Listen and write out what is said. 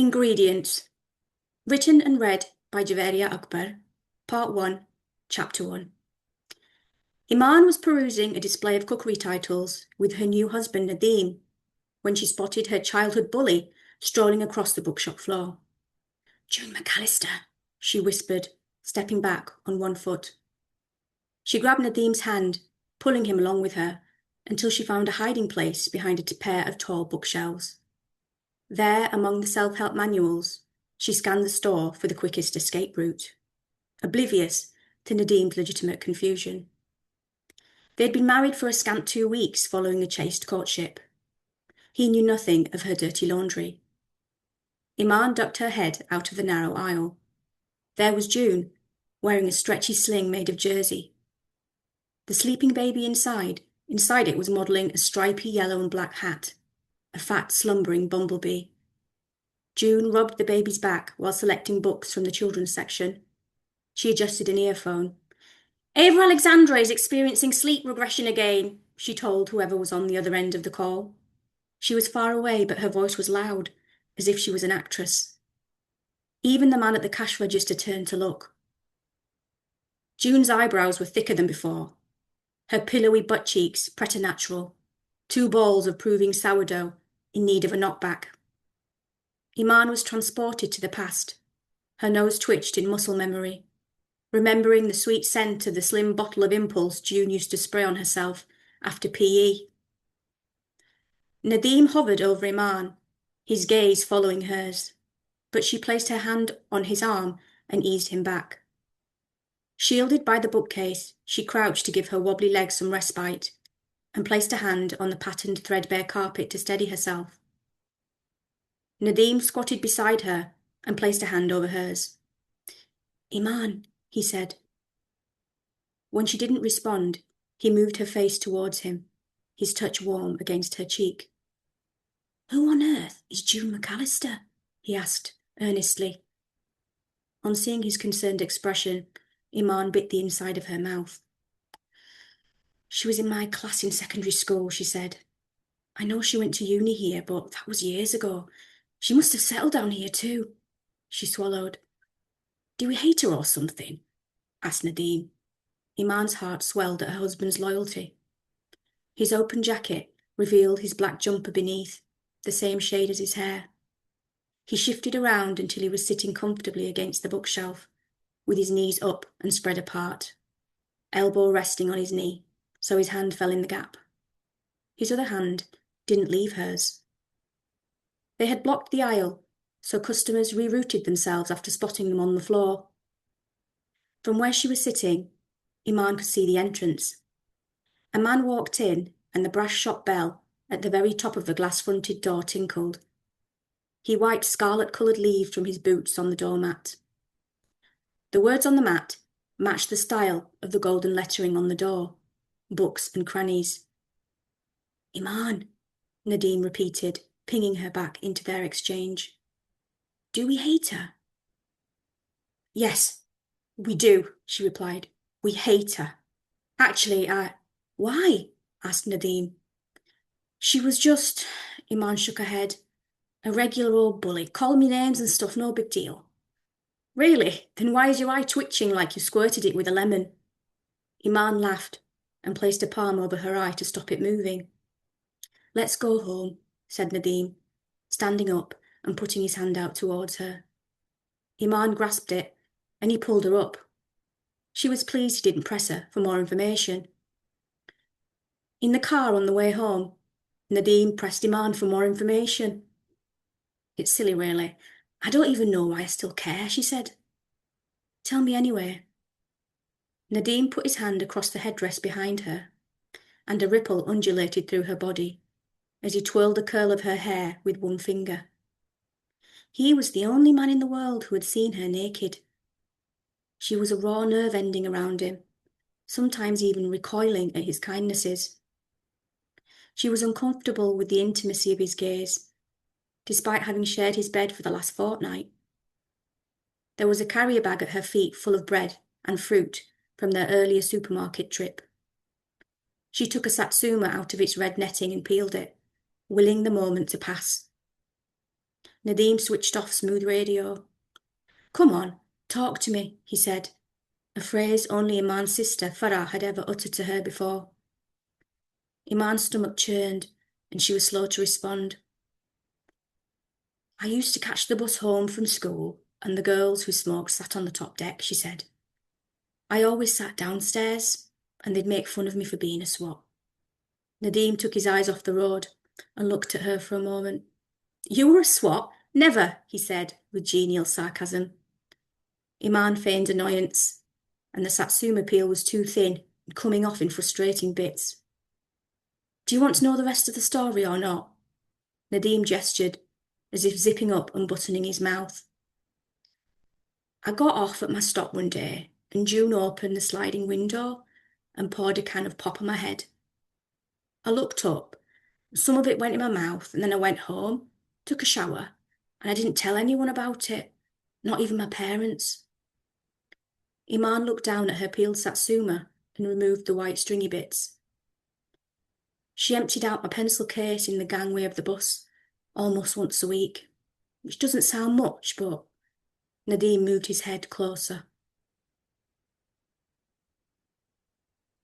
Ingredients. Written and read by Javaria Akbar. Part 1, Chapter 1. Iman was perusing a display of cookery titles with her new husband Nadeem when she spotted her childhood bully strolling across the bookshop floor. "June McAllister," she whispered, stepping back on one foot. She grabbed Nadeem's hand, pulling him along with her, until she found a hiding place behind a pair of tall bookshelves. There, among the self-help manuals, she scanned the store for the quickest escape route, oblivious to Nadeem's legitimate confusion. They had been married for a scant 2 weeks following a chaste courtship. He knew nothing of her dirty laundry. Iman ducked her head out of the narrow aisle. There was June, wearing a stretchy sling made of jersey. The sleeping baby inside it was modelling a stripy yellow and black hat, a fat, slumbering bumblebee. June rubbed the baby's back while selecting books from the children's section. She adjusted an earphone. "Ava Alexandra is experiencing sleep regression again," she told whoever was on the other end of the call. She was far away, but her voice was loud, as if she was an actress. Even the man at the cash register turned to look. June's eyebrows were thicker than before, her pillowy butt cheeks preternatural, 2 balls of proving sourdough in need of a knockback. Iman was transported to the past. Her nose twitched in muscle memory, remembering the sweet scent of the slim bottle of Impulse June used to spray on herself after PE. Nadeem hovered over Iman, his gaze following hers, but she placed her hand on his arm and eased him back. Shielded by the bookcase, she crouched to give her wobbly legs some respite and placed a hand on the patterned threadbare carpet to steady herself. Nadeem squatted beside her and placed a hand over hers. "Iman," he said. When she didn't respond, he moved her face towards him, his touch warm against her cheek. "Who on earth is June McAllister?" he asked earnestly. On seeing his concerned expression, Iman bit the inside of her mouth. "She was in my class in secondary school," she said. "I know she went to uni here, but that was years ago. She must have settled down here too." She swallowed. "Do we hate her or something?" asked Nadeem. Iman's heart swelled at her husband's loyalty. His open jacket revealed his black jumper beneath, the same shade as his hair. He shifted around until he was sitting comfortably against the bookshelf, with his knees up and spread apart, elbow resting on his knee, so his hand fell in the gap. His other hand didn't leave hers. They had blocked the aisle, so customers rerouted themselves after spotting them on the floor. From where she was sitting, Iman could see the entrance. A man walked in, and the brass shop bell at the very top of the glass-fronted door tinkled. He wiped scarlet-coloured leaves from his boots on the doormat. The words on the mat matched the style of the golden lettering on the door, books and crannies. "Iman," Nadeem repeated, pinging her back into their exchange. "Do we hate her?" "Yes, we do," she replied. "We hate her. Actually, Why?" asked Nadeem. "She was just," Iman shook her head, "a regular old bully. Call me names and stuff, no big deal." "Really? Then why is your eye twitching like you squirted it with a lemon?" Iman laughed and placed a palm over her eye to stop it moving. "Let's go home," said Nadeem, standing up and putting his hand out towards her. Iman grasped it, and he pulled her up. She was pleased he didn't press her for more information. In the car on the way home, Nadeem pressed Iman for more information. "It's silly, really. I don't even know why I still care," she said. "Tell me anyway." Nadeem put his hand across the headdress behind her, and a ripple undulated through her body as he twirled a curl of her hair with one finger. He was the only man in the world who had seen her naked. She was a raw nerve ending around him, sometimes even recoiling at his kindnesses. She was uncomfortable with the intimacy of his gaze, despite having shared his bed for the last fortnight. There was a carrier bag at her feet full of bread and fruit from their earlier supermarket trip. She took a satsuma out of its red netting and peeled it, willing the moment to pass. Nadeem switched off smooth radio. "Come on, talk to me," he said, a phrase only Iman's sister Farah had ever uttered to her before. Iman's stomach churned, and she was slow to respond. "I used to catch the bus home from school, and the girls who smoked sat on the top deck," she said. "I always sat downstairs, and they'd make fun of me for being a swot." Nadeem took his eyes off the road and looked at her for a moment. "You were a swot? Never," he said, with genial sarcasm. Iman feigned annoyance, and the Satsuma peel was too thin and coming off in frustrating bits. "Do you want to know the rest of the story or not?" Nadeem gestured, as if zipping up and buttoning his mouth. "I got off at my stop one day, and June opened the sliding window and poured a can of pop on my head. I looked up, and some of it went in my mouth, and then I went home, took a shower, and I didn't tell anyone about it, not even my parents." Iman looked down at her peeled Satsuma and removed the white stringy bits. "She emptied out my pencil case in the gangway of the bus almost once a week, which doesn't sound much, but..." Nadeem moved his head closer.